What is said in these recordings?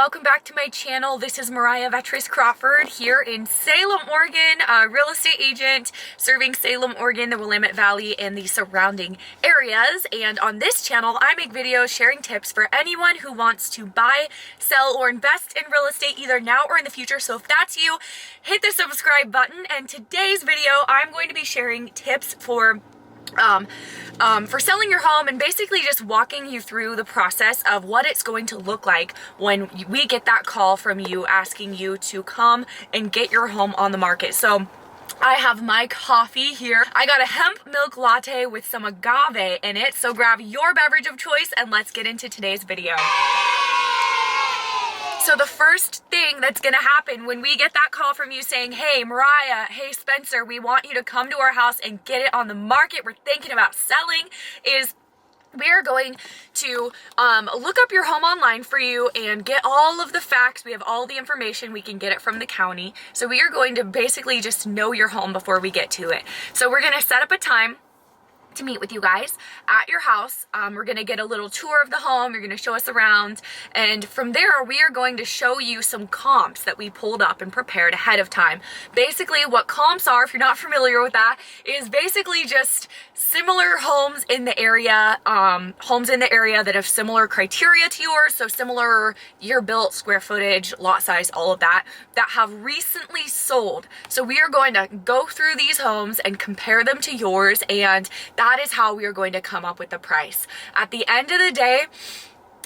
welcome back to my channel. This is Mariah Vettrus Crawford here in Salem, Oregon, a real estate agent serving Salem, Oregon, the Willamette Valley, and the surrounding areas. And on this channel, I make videos sharing tips for anyone who wants to buy, sell, or invest in real estate either now or in the future. So if that's you, hit the subscribe button. And today's video, I'm going to be sharing tips for selling your home and basically just walking you through the process of what it's going to look like when we get that call from you asking you to come and get your home on the market. So I have my coffee here. I got a hemp milk latte with some agave in it. So grab your beverage of choice and let's get into today's video. So the first thing that's gonna happen when we get that call from you saying, hey Mariah, hey Spencer, we want you to come to our house and get it on the market, we're thinking about selling, is we are going to look up your home online for you and get all of the facts. We have all the information. We can get it from the county. So we are going to basically just know your home before we get to it. So we're gonna set up a time to meet with you guys at your house. We're gonna get a little tour of the home. You're gonna show us around, and from there we are going to show you some comps that we pulled up and prepared ahead of time. Basically what comps are, if you're not familiar with that, is basically just similar homes in the area, that have similar criteria to yours, so similar year built, square footage, lot size, all of that have recently sold. So we are going to go through these homes and compare them to yours, and that is how we are going to come up with the price. At the end of the day,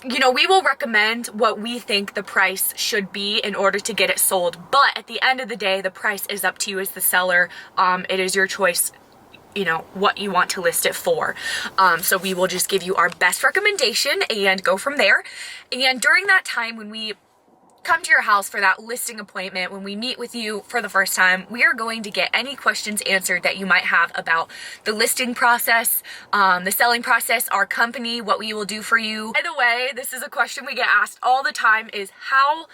you know, we will recommend what we think the price should be in order to get it sold. But at the end of the day, the price is up to you as the seller. It is your choice, you know, what you want to list it for. So we will just give you our best recommendation and go from there. And during that time, when we come to your house for that listing appointment, when we meet with you for the first time, we are going to get any questions answered that you might have about the listing process, the selling process, our company, what we will do for you. By the way, this is a question we get asked all the time, is how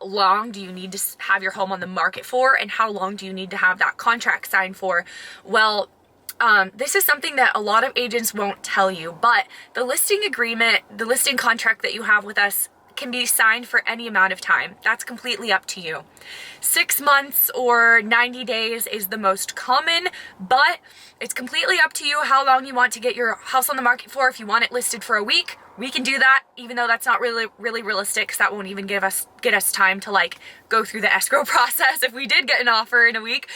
long do you need to have your home on the market for, and how long do you need to have that contract signed for? Well, this is something that a lot of agents won't tell you, but the listing agreement, the listing contract that you have with us can be signed for any amount of time. That's completely up to you. 6 months or 90 days is the most common, but it's completely up to you how long you want to get your house on the market for. If you want it listed for a week, we can do that, even though that's not really realistic, because that won't even get us time to like go through the escrow process if we did get an offer in a week,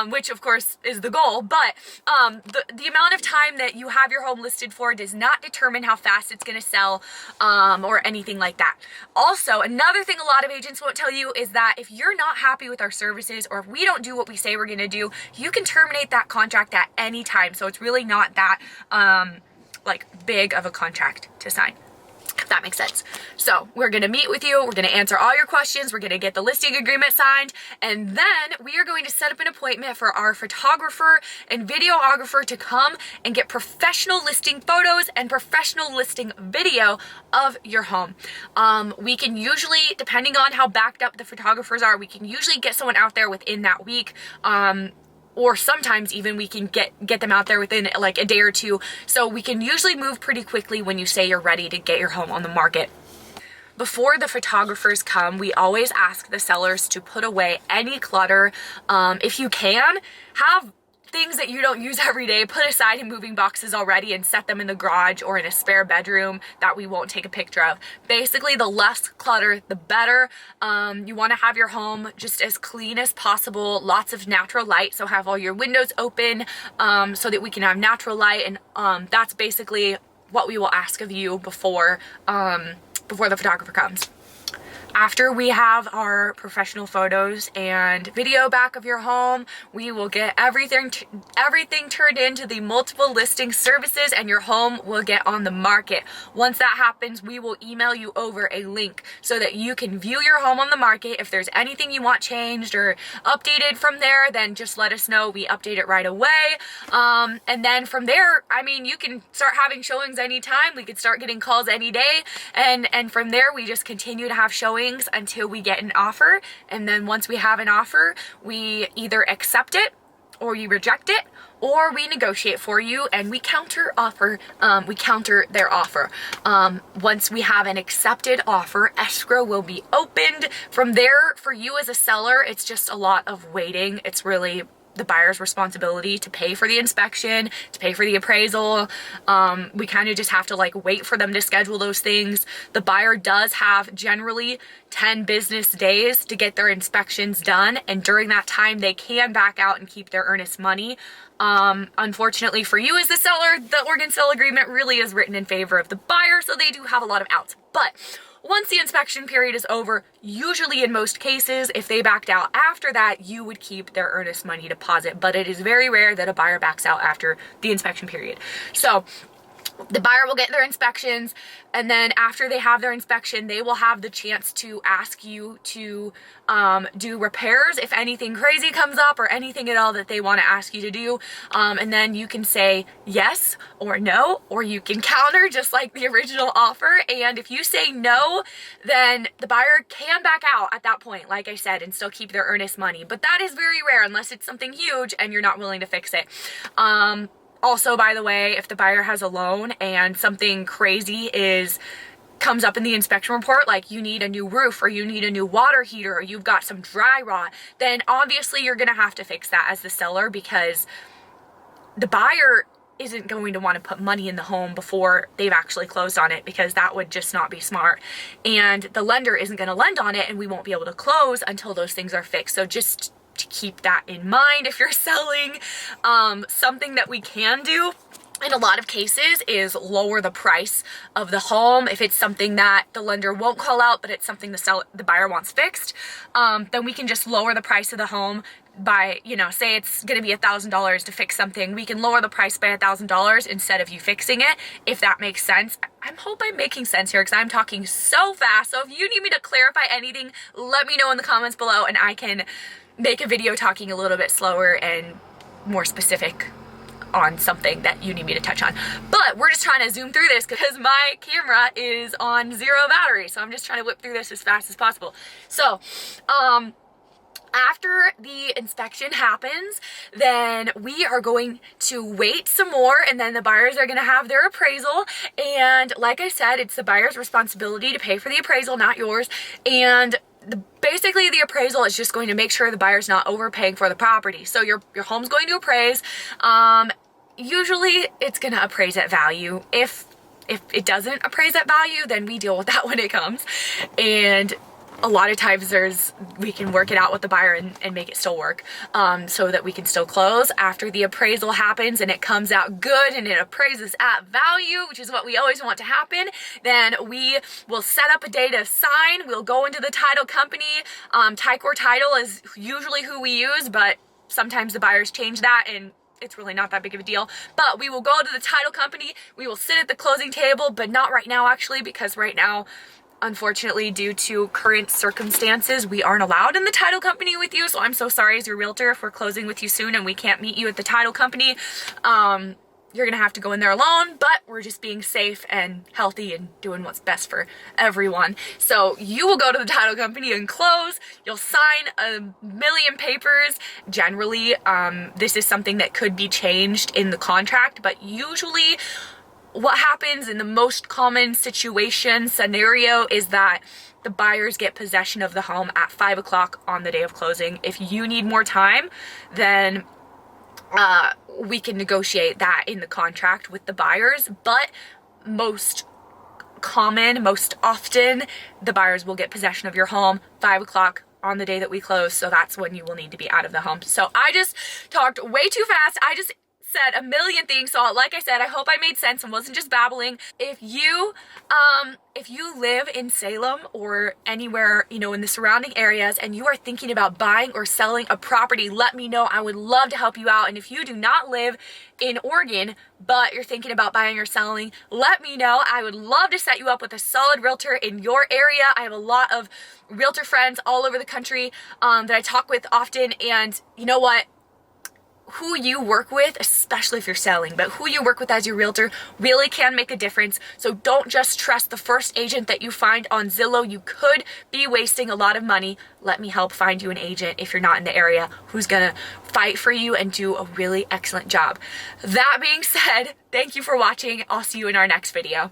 which of course is the goal. But the amount of time that you have your home listed for does not determine how fast it's going to sell, or anything like that. Also, another thing a lot of agents won't tell you is that if you're not happy with our services, or if we don't do what we say we're going to do, you can terminate that contract at any time. So it's really not that like big of a contract to sign, if that makes sense. So we're gonna meet with you, we're gonna answer all your questions, we're gonna get the listing agreement signed, and then we are going to set up an appointment for our photographer and videographer to come and get professional listing photos and professional listing video of your home. We can usually, depending on how backed up the photographers are, we can usually get someone out there within that week. Or sometimes even we can get them out there within like a day or two. So we can usually move pretty quickly when you say you're ready to get your home on the market. Before the photographers come, we always ask the sellers to put away any clutter. If you can, have things that you don't use every day put aside in moving boxes already and set them in the garage or in a spare bedroom that we won't take a picture of. Basically, the less clutter, the better. You want to have your home just as clean as possible, lots of natural light, so have all your windows open so that we can have natural light, and that's basically what we will ask of you before the photographer comes. After we have our professional photos and video back of your home, we will get everything turned into the multiple listing services, and your home will get on the market. Once that happens, we will email you over a link so that you can view your home on the market. If there's anything you want changed or updated from there, then just let us know. We update it right away. And then from there, I mean, you can start having showings anytime. We could start getting calls any day. And from there, we just continue to have showings until we get an offer. And then once we have an offer, we either accept it or you reject it, or we negotiate for you and we counter their offer. Once we have an accepted offer, escrow will be opened. From there, for you as a seller, it's just a lot of waiting. It's really the buyer's responsibility to pay for the inspection, to pay for the appraisal. We kind of just have to like wait for them to schedule those things. The buyer does have generally 10 business days to get their inspections done, and during that time they can back out and keep their earnest money. Unfortunately for you as the seller, the Oregon sale agreement really is written in favor of the buyer, so they do have a lot of outs. But once the inspection period is over, usually in most cases, if they backed out after that, you would keep their earnest money deposit, but it is very rare that a buyer backs out after the inspection period. So the buyer will get their inspections, and then after they have their inspection, they will have the chance to ask you to do repairs if anything crazy comes up or anything at all that they want to ask you to do. And then you can say yes or no, or you can counter just like the original offer. And if you say no, then the buyer can back out at that point, like I said, and still keep their earnest money. But that is very rare unless it's something huge and you're not willing to fix it. Also, by the way, if the buyer has a loan and something crazy comes up in the inspection report, like you need a new roof or you need a new water heater or you've got some dry rot, then obviously you're gonna have to fix that as the seller, because the buyer isn't going to want to put money in the home before they've actually closed on it, because that would just not be smart. And the lender isn't going to lend on it, and we won't be able to close until those things are fixed. So just to keep that in mind if you're selling. Something that we can do in a lot of cases is lower the price of the home. If it's something that the lender won't call out, but it's something the buyer wants fixed, then we can just lower the price of the home by, say it's going to be $1,000 to fix something. We can lower the price by $1,000 instead of you fixing it, if that makes sense. I hope I'm making sense here, because I'm talking so fast. So if you need me to clarify anything, let me know in the comments below, and I can make a video talking a little bit slower and more specific on something that you need me to touch on. But we're just trying to zoom through this because my camera is on 0 battery, so I'm just trying to whip through this as fast as possible. So after the inspection happens, then we are going to wait some more, and then the buyers are going to have their appraisal. And like I said, it's the buyer's responsibility to pay for the appraisal, not yours. And basically the appraisal is just going to make sure the buyer's not overpaying for the property. So your home's going to appraise. Usually it's going to appraise at value. If it doesn't appraise at value, then we deal with that when it comes. And a lot of times we can work it out with the buyer and make it still work, so that we can still close. After the appraisal happens and it comes out good and it appraises at value, which is what we always want to happen, then we will set up a day to sign. We'll go into the title company. Ticor Title is usually who we use, but sometimes the buyers change that and it's really not that big of a deal. But we will go to the title company. We will sit at the closing table, but not right now actually, because right now, unfortunately, due to current circumstances, we aren't allowed in the title company with you. So I'm so sorry as your realtor if we're closing with you soon and we can't meet you at the title company. You're gonna have to go in there alone, but we're just being safe and healthy and doing what's best for everyone. So you will go to the title company and close. You'll sign a million papers. Generally, this is something that could be changed in the contract, but usually what happens in the most common scenario is that the buyers get possession of the home at 5 o'clock on the day of closing. If you need more time, then we can negotiate that in the contract with the buyers. But most often, the buyers will get possession of your home 5 o'clock on the day that we close. So that's when you will need to be out of the home. So I just talked way too fast. I just said a million things. So like I said, I hope I made sense and wasn't just babbling. If you live in Salem or anywhere, in the surrounding areas, and you are thinking about buying or selling a property, let me know. I would love to help you out. And if you do not live in Oregon, but you're thinking about buying or selling, let me know. I would love to set you up with a solid realtor in your area. I have a lot of realtor friends all over the country that I talk with often, and you know what? who you work with, especially if you're selling, but who you work with as your realtor really can make a difference. So don't just trust the first agent that you find on Zillow. You could be wasting a lot of money. Let me help find you an agent if you're not in the area who's gonna fight for you and do a really excellent job. That being said, thank you for watching. I'll see you in our next video.